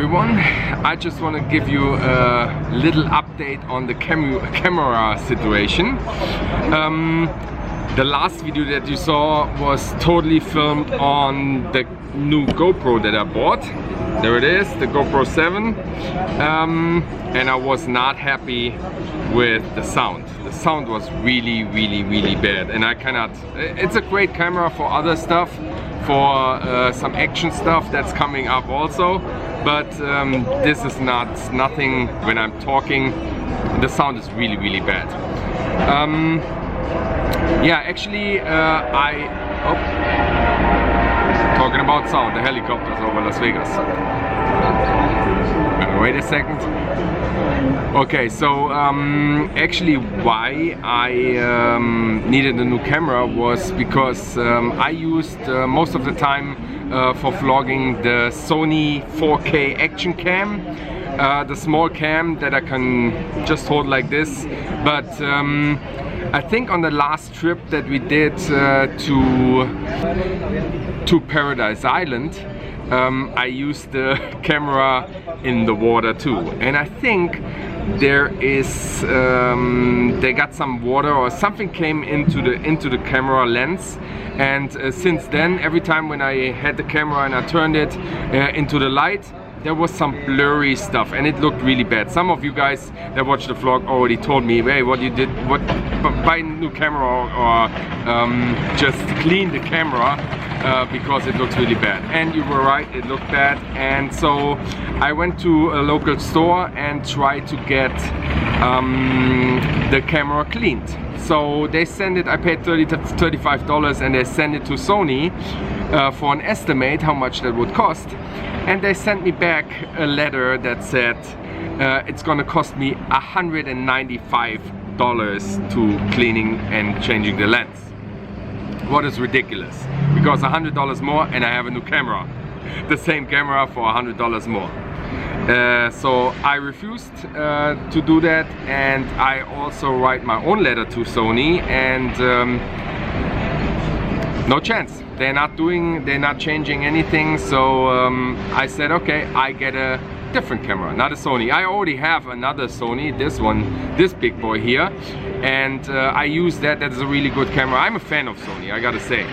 everyone. I just want to give you a little update on the camera situation. The last video that you saw was totally filmed on the new GoPro that I bought. There it is, the GoPro 7. And I was not happy with the sound. The sound was really bad, and I cannot. It's a great camera for other stuff, for some action stuff that's coming up also, but this is nothing. When I'm talking, the sound is really bad. Yeah, actually talking about sound, the helicopters over Las Vegas. Wait a second. Okay, so actually why I needed a new camera was because I used most of the time for vlogging the Sony 4K action cam, the small cam that I can just hold like this, but I think on the last trip that we did to Paradise Island, I used the camera in the water too, and I think there is they got some water or something came into the camera lens, and since then, every time when I had the camera and I turned it into the light, there was some blurry stuff and it looked really bad. Some of you guys that watched the vlog already told me, hey, what you did, buy a new camera or just clean the camera because it looks really bad. And you were right, it looked bad. And so I went to a local store and tried to get the camera cleaned. So they send it, I paid $30 to $35 and they send it to Sony for an estimate how much that would cost. And they sent me back a letter that said it's gonna cost me $195 to cleaning and changing the lens. What is ridiculous, because $100 more and I have a new camera. The same camera for $100 more. So I refused to do that, and I also write my own letter to Sony, and no chance. They're not changing anything. So I said, okay, I get a different camera, not a Sony. I already have another Sony, this one, this big boy here, and I use that. That is a really good camera. I'm a fan of Sony, I gotta say.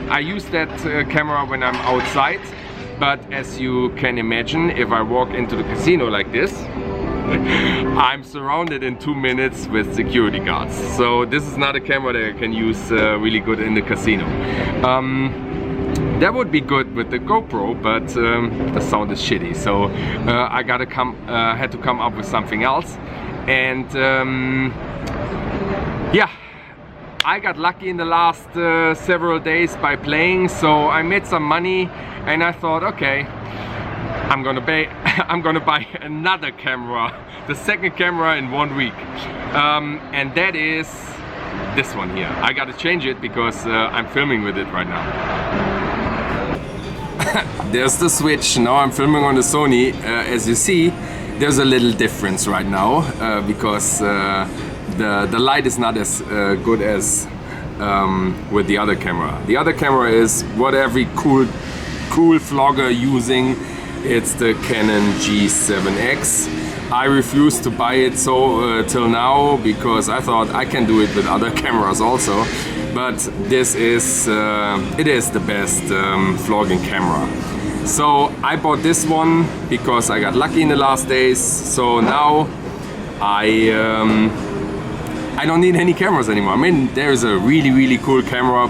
I use that camera when I'm outside, but as you can imagine, if I walk into the casino like this, I'm surrounded in 2 minutes with security guards. So this is not a camera that I can use really good in the casino. That would be good with the GoPro, but the sound is shitty. So I had to come up with something else. And yeah, I got lucky in the last several days by playing. So I made some money, and I thought, okay, I'm gonna buy another camera, the second camera in 1 week, and that is this one here. I gotta change it because I'm filming with it right now. There's the switch. Now I'm filming on the Sony. As you see, there's a little difference right now because the light is not as good as with the other camera. The other camera is what every cool vlogger using. It's the Canon G7X. I refused to buy it till now because I thought I can do it with other cameras also. But this is it is the best vlogging camera. So I bought this one because I got lucky in the last days. So now I don't need any cameras anymore. I mean, there's a really cool camera.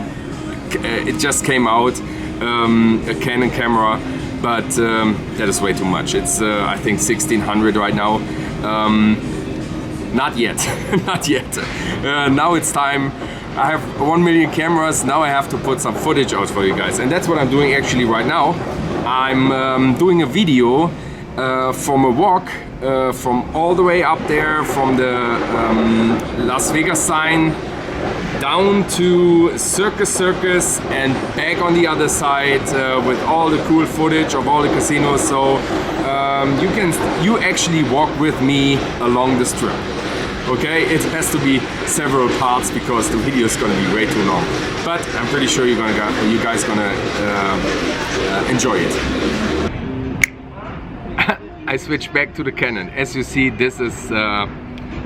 It just came out, a Canon camera. But that is way too much. It's I think 1600 right now. Not yet, not yet. Now it's time. I have 1 million cameras. Now I have to put some footage out for you guys, and that's what I'm doing actually right now. I'm doing a video from a walk from all the way up there from the Las Vegas sign down to Circus and back on the other side with all the cool footage of all the casinos. So you actually walk with me along this trip. Okay, it has to be several parts because the video is going to be way too long. But I'm pretty sure you guys gonna enjoy it. I switched back to the Canon. As you see, this is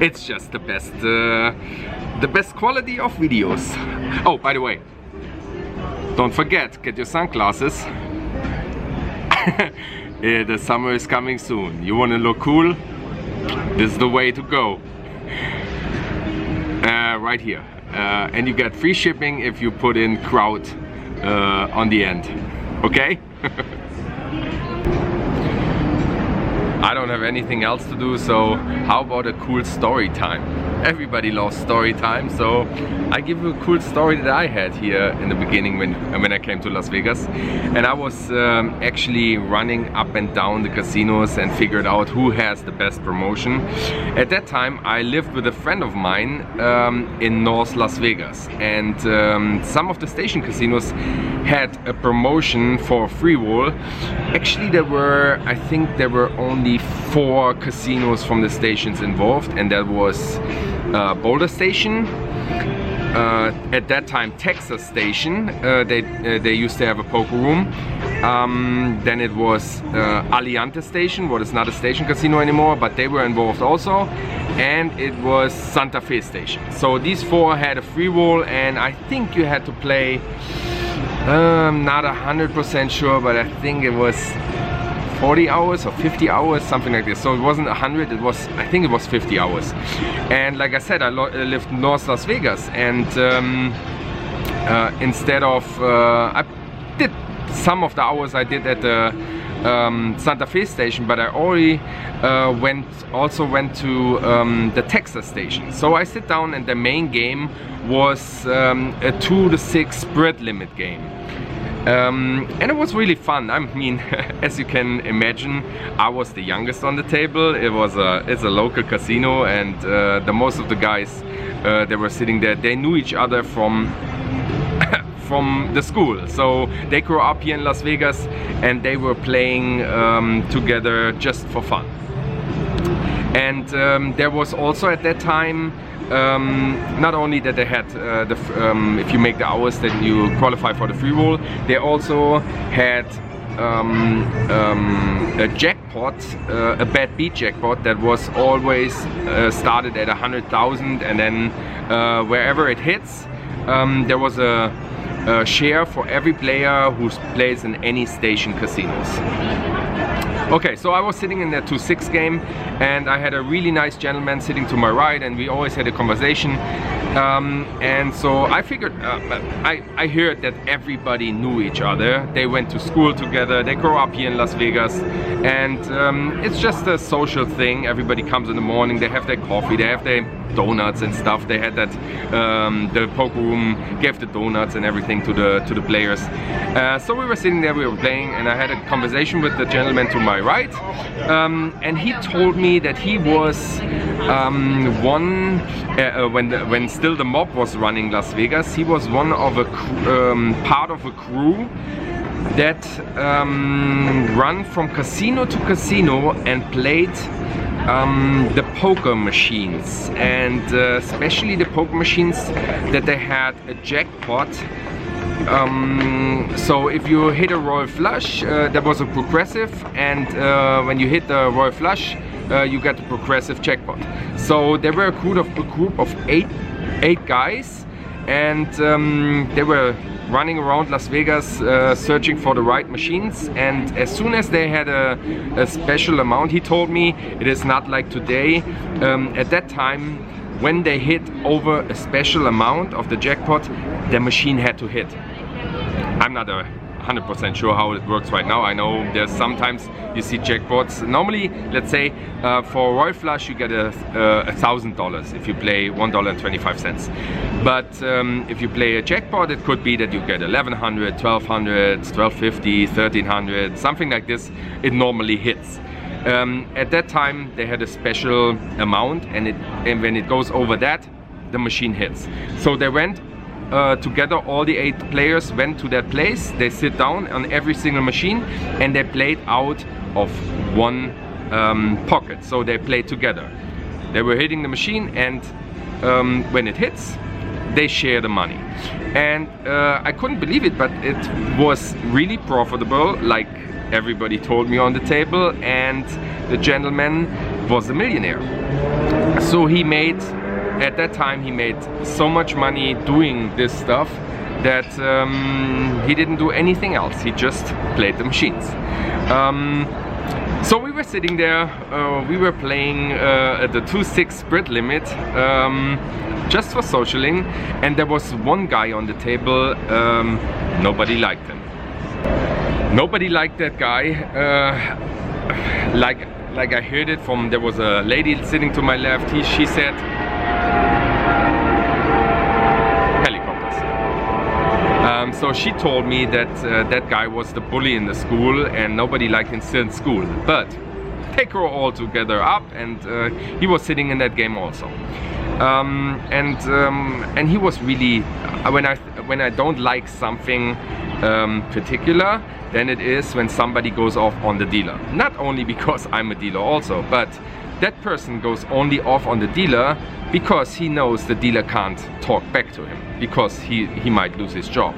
it's just the best quality of videos. Oh, by the way, don't forget, get your sunglasses. Yeah, the summer is coming soon. You want to look cool? This is the way to go. Right here. And you get free shipping if you put in Kraut on the end. Okay? I don't have anything else to do, so how about a cool story time? Everybody loves story time, so I give you a cool story that I had here in the beginning when I came to Las Vegas. And I was actually running up and down the casinos and figured out who has the best promotion. At that time I lived with a friend of mine in North Las Vegas, and some of the station casinos had a promotion for a free roll. Actually I think there were only 4 casinos from the stations involved, and that was Boulder Station, at that time Texas Station, they used to have a poker room, then it was Aliante Station, what is not a station casino anymore, but they were involved also, and it was Santa Fe Station. So these 4 had a free roll, and I think you had to play, not 100% sure, but I think it was 40 hours or 50 hours, something like this. So it wasn't 100, it was, I think it was 50 hours. And like I said, I lived in North Las Vegas, and instead of, I did some of the hours I did at the Santa Fe station, but I already also went to the Texas station. So I sit down, and the main game was a 2 to 6 spread limit game. And it was really fun. I mean, as you can imagine, I was the youngest on the table. It's a local casino, and the most of the guys that were sitting there, they knew each other from the school. So they grew up here in Las Vegas, and they were playing together just for fun. And there was also at that time, not only that they had if you make the hours that you qualify for the free roll, they also had a jackpot, a bad beat jackpot that was always started at 100,000, and then wherever it hits, there was a share for every player who plays in any station casinos. Okay, so I was sitting in that 2-6 game, and I had a really nice gentleman sitting to my right, and we always had a conversation. And so I figured, I heard that everybody knew each other. They went to school together, they grew up here in Las Vegas, and it's just a social thing. Everybody comes in the morning, they have their coffee, they have their donuts and stuff. They had that, the poker room gave the donuts and everything to the players. So we were sitting there, we were playing, and I had a conversation with the gentleman to my right, and he told me that he was when still the mob was running Las Vegas, he was one of a part of a crew that run from casino to casino and played the poker machines, and especially the poker machines that they had a jackpot. So if you hit a royal flush, there was a progressive, and when you hit the royal flush, you get a progressive jackpot. So there were a group of eight guys, and they were running around Las Vegas searching for the right machines. And as soon as they had a special amount, he told me, it is not like today. At that time, when they hit over a special amount of the jackpot, the machine had to hit. I'm not 100% sure how it works right now. I know there's sometimes you see jackpots. Normally, let's say for a royal flush you get $1,000 if you play $1.25. But if you play a jackpot, it could be that you get $1,100, $1,200, $1,250, $1,300, something like this. It normally hits. At that time they had a special amount, and when it goes over that, the machine hits. So they went together, all the 8 players went to that place. They sit down on every single machine, and they played out of one pocket. So they played together. They were hitting the machine, and when it hits, they share the money. And I couldn't believe it, but it was really profitable, like everybody told me on the table, and the gentleman was a millionaire. So he made, at that time, he made so much money doing this stuff that he didn't do anything else. He just played the machines. So we were sitting there, we were playing the 2-6 spread limit, just for socialing, and there was one guy on the table, nobody liked him. Nobody liked that guy. Like I heard it from, there was a lady sitting to my left, she said, helicopters. So she told me that that guy was the bully in the school and nobody liked him in school. But take her all together up, and he was sitting in that game also. And he was really, when I don't like something particular, then it is when somebody goes off on the dealer. Not only because I'm a dealer also, but that person goes only off on the dealer because he knows the dealer can't talk back to him, because he might lose his job.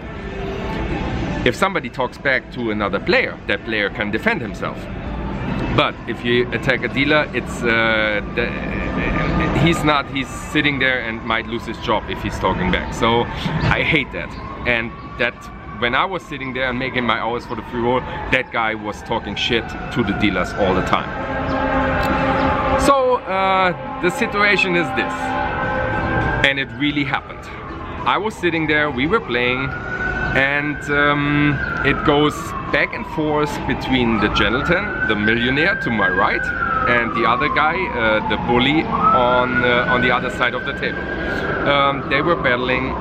If somebody talks back to another player, that player can defend himself. But if you attack a dealer, it's he's sitting there and might lose his job if he's talking back. So I hate that. And that when I was sitting there and making my hours for the free roll, that guy was talking shit to the dealers all the time. So the situation is this, and it really happened. I was sitting there, we were playing, and it goes back and forth between the gentleman, the millionaire to my right, and the other guy, the bully, on the other side of the table. They were battling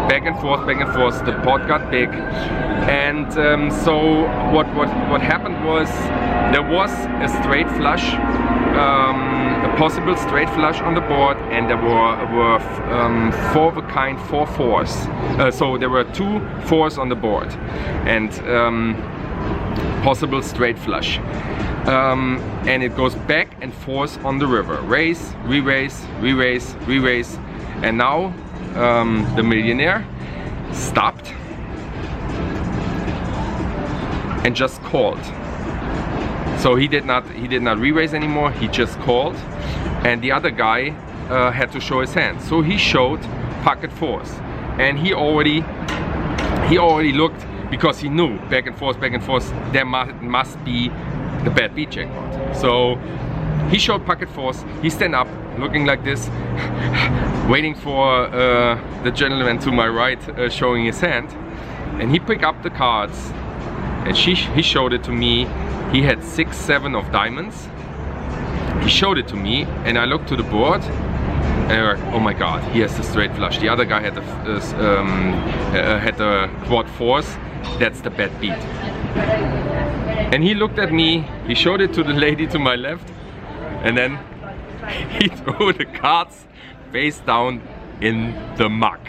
back and forth, the pot got big, and so what happened was, there was a straight flush, a possible straight flush on the board, and there were four of a kind, 4 fours. So there were 2 fours on the board, and possible straight flush. And it goes back and forth on the river. Raise, re-raise, re-raise, re-raise, and now the millionaire stopped and just called. So he did not re-raise anymore, he just called, and the other guy had to show his hand. So he showed pocket 4s, and he already looked, because he knew back and forth, there must be the bad beat jackpot. So he showed pocket 4s, he stand up looking like this, waiting for the gentleman to my right showing his hand, and he picked up the cards, and he showed it to me. He had 6, 7 of diamonds. He showed it to me, and I looked to the board, and I was like, oh my god, he has the straight flush. The other guy had the quad 4s. That's the bad beat. And he looked at me, he showed it to the lady to my left, and then he threw the cards face down in the muck.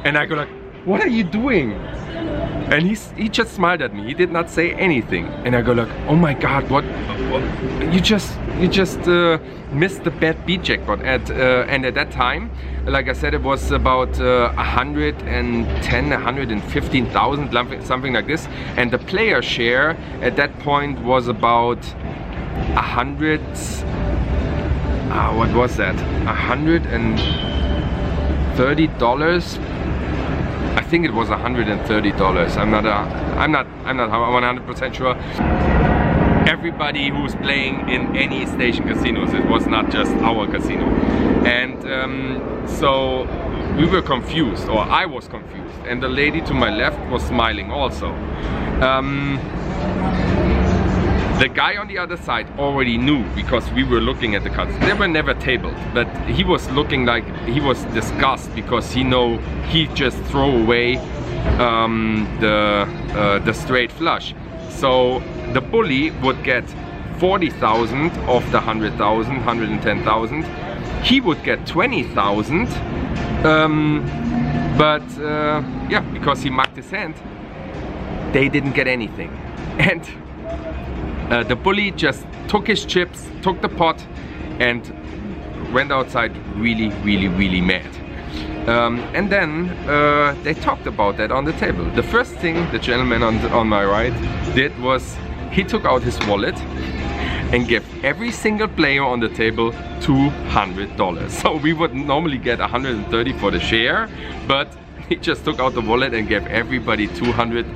And I go like, what are you doing? And he just smiled at me, he did not say anything. And I go like, oh my god, what? You just missed the bad beat jackpot. And at that time, like I said, it was about 115,000, something like this. And the player share at that point was about 100. What was that? $130. I think it was $130. I'm not 100% sure. Everybody who's playing in any station casinos, it was not just our casino, and so we were confused, or I was confused, and the lady to my left was smiling also. The guy on the other side already knew, because we were looking at the cards. They were never tabled, but he was looking like he was disgusted, because he just threw away the straight flush. So the bully would get 40,000 of the 100,000, 110,000. He would get 20,000, but yeah, because he mucked his hand, they didn't get anything. And the bully just took his chips, took the pot, and went outside really mad. And then they talked about that on the table. The first thing the gentleman on my right did was he took out his wallet and gave every single player on the table $200. So we would normally get 130 for the share, but he just took out the wallet and gave everybody $200.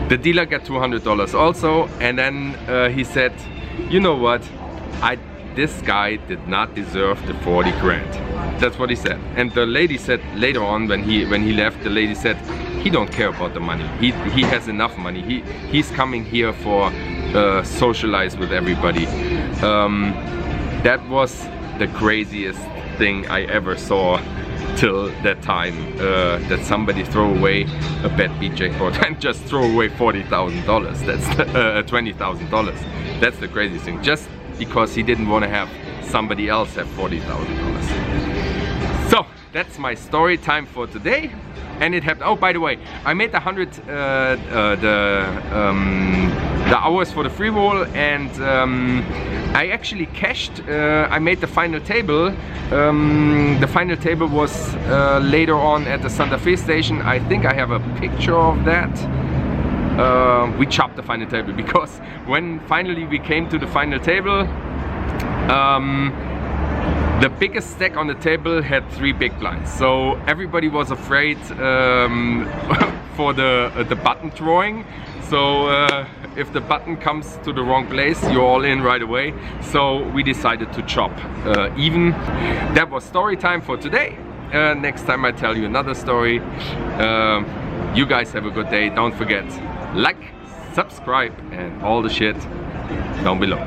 The dealer got $200 also, and then he said, you know what, this guy did not deserve the 40 grand. That's what he said. And the lady said later on when he left, the lady said he don't care about the money. He has enough money. He's coming here for socialize with everybody. That was the craziest thing I ever saw till that time, that somebody throw away a bad beat jackpot and just throw away $40,000. That's $20,000. That's the craziest thing. Just because he didn't want to have somebody else have $40,000. So that's my story time for today. And it happened. Oh, by the way, I made the hours for the free roll, and I actually cashed. I made the final table. The final table was later on at the Santa Fe station. I think I have a picture of that. We chopped the final table because when finally we came to the final table, the biggest stack on the table had 3 big blinds, so everybody was afraid for the button drawing. So if the button comes to the wrong place, you're all in right away. So we decided to chop even. That was story time for today. Next time I tell you another story. You guys have a good day. Don't forget, like, subscribe, and all the shit down below.